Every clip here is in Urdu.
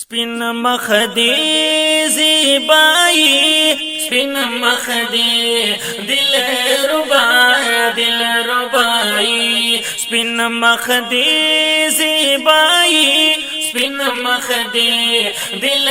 سپین مخدی زیبائی سپین مخدی دل ربائی سپین مخدی زیبائی سپین مخدی دل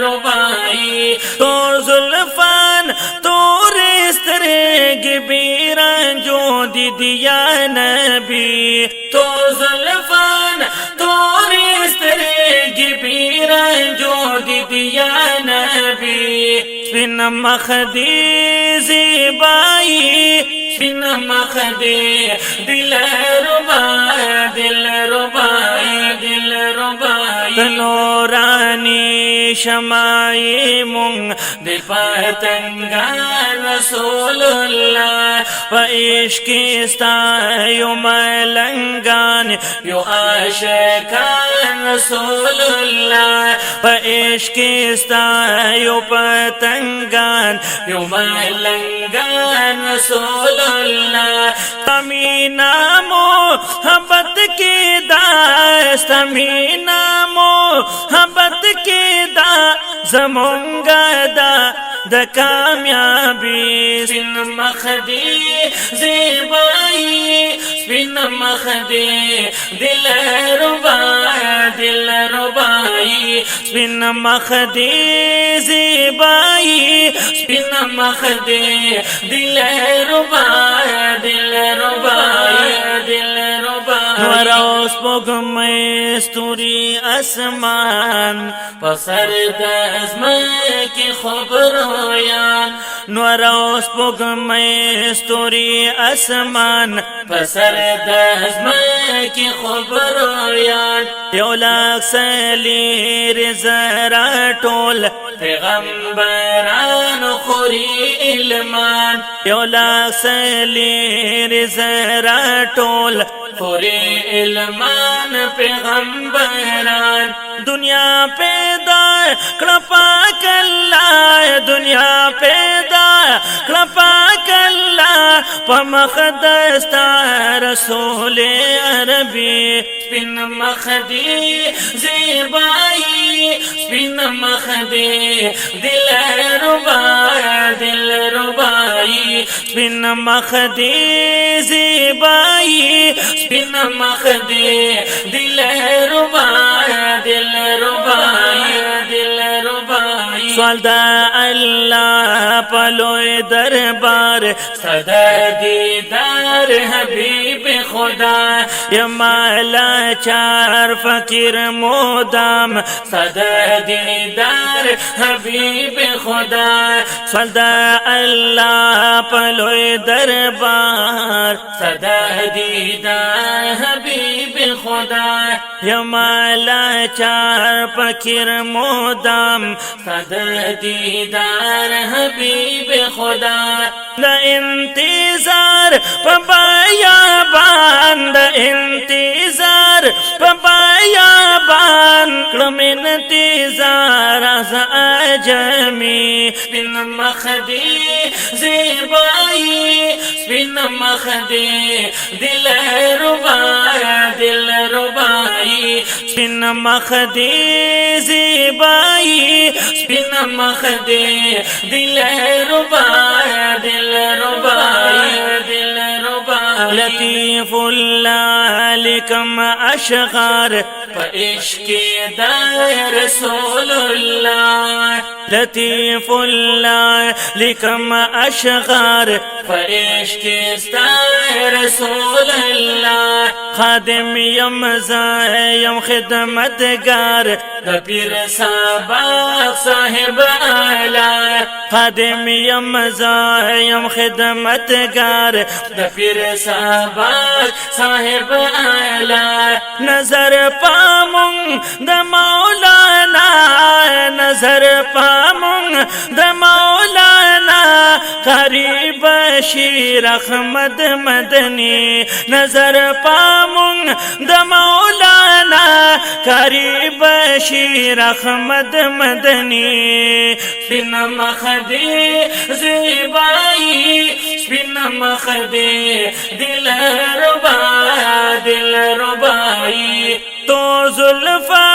ربائی تور زلفان تور سترگی بیران جو دی دیا نبی تور زلفان تور سترگی بیران جو دی دیا نبی سپین مخدی زیبائی سپین مخدی دل ربائی تنورانی شمائی مونگ دی پتنگان رسول اللہ و عشقستا یو ملنگان یو عاشقان رسول اللہ و عشقستا یو پتنگان یو ملنگان رسول اللہ تمینا محبت کی داست تمینا محبت کی دا زمونگا دا کامیابی سپین مخدی زیبائی سپین مخدی دل ربائی سپین مخدی زیبائی سپین مخدی دل ربائی نوراس پگمئی ستوری اسمان پسر دزمائی کی خبرویان نوراس پگمئی ستوری اسمان پسر دزمائی کی خبرویان یولاک سلیر زرا ٹول پیغمبران خوری علمان یولاک سلیر زرا ٹول خوری علمان پیغمبران دنیا پیدا کڑپاک اللہ دنیا پیدا کڑپاک اللہ پمخدستا رسول عربی سپین مخدی زیبائی سپین مخدی دل ربائی سپین مخدی زیبائی سپین مخدی دل ربائی سوال دا اللہ پلوئے دربار صدا دیدار حبیب خدا یا مالا چار فقیر مودام صدا دیدار حبیب خدا سوال دا اللہ پلوئے دربار صدا دیدار حبیب خدا یا مالا چار فقیر مودام صدا دیدار حبیب خدا دا انتظار پبایابان دا انتظار پبایابان کلم انتظار از آجمی سپین مخدی زیبائی سپین مخدی دل ربائی سپین مخدی زیبائی سپین مخدی دل ربائی لطیف اللہ لکم اشغار پا عشق دا رسول اللہ لطیف اللہ لکم اشغار پا عشق دا رسول اللہ خادم یم زایم خدمتگار دا پیر سابق صاحب آلہ خادم یم زایم خدمتگار دا پیر سابق صاحب آلہ نظر پامون دا مولانا نظر پامون دا مولانا قاری بشیر احمد مدنی نظر پامون دا مولانا قاری بشیر احمد مدنی سپین مخدی زیبائی سپین مخدی دل ربائی تو زلفا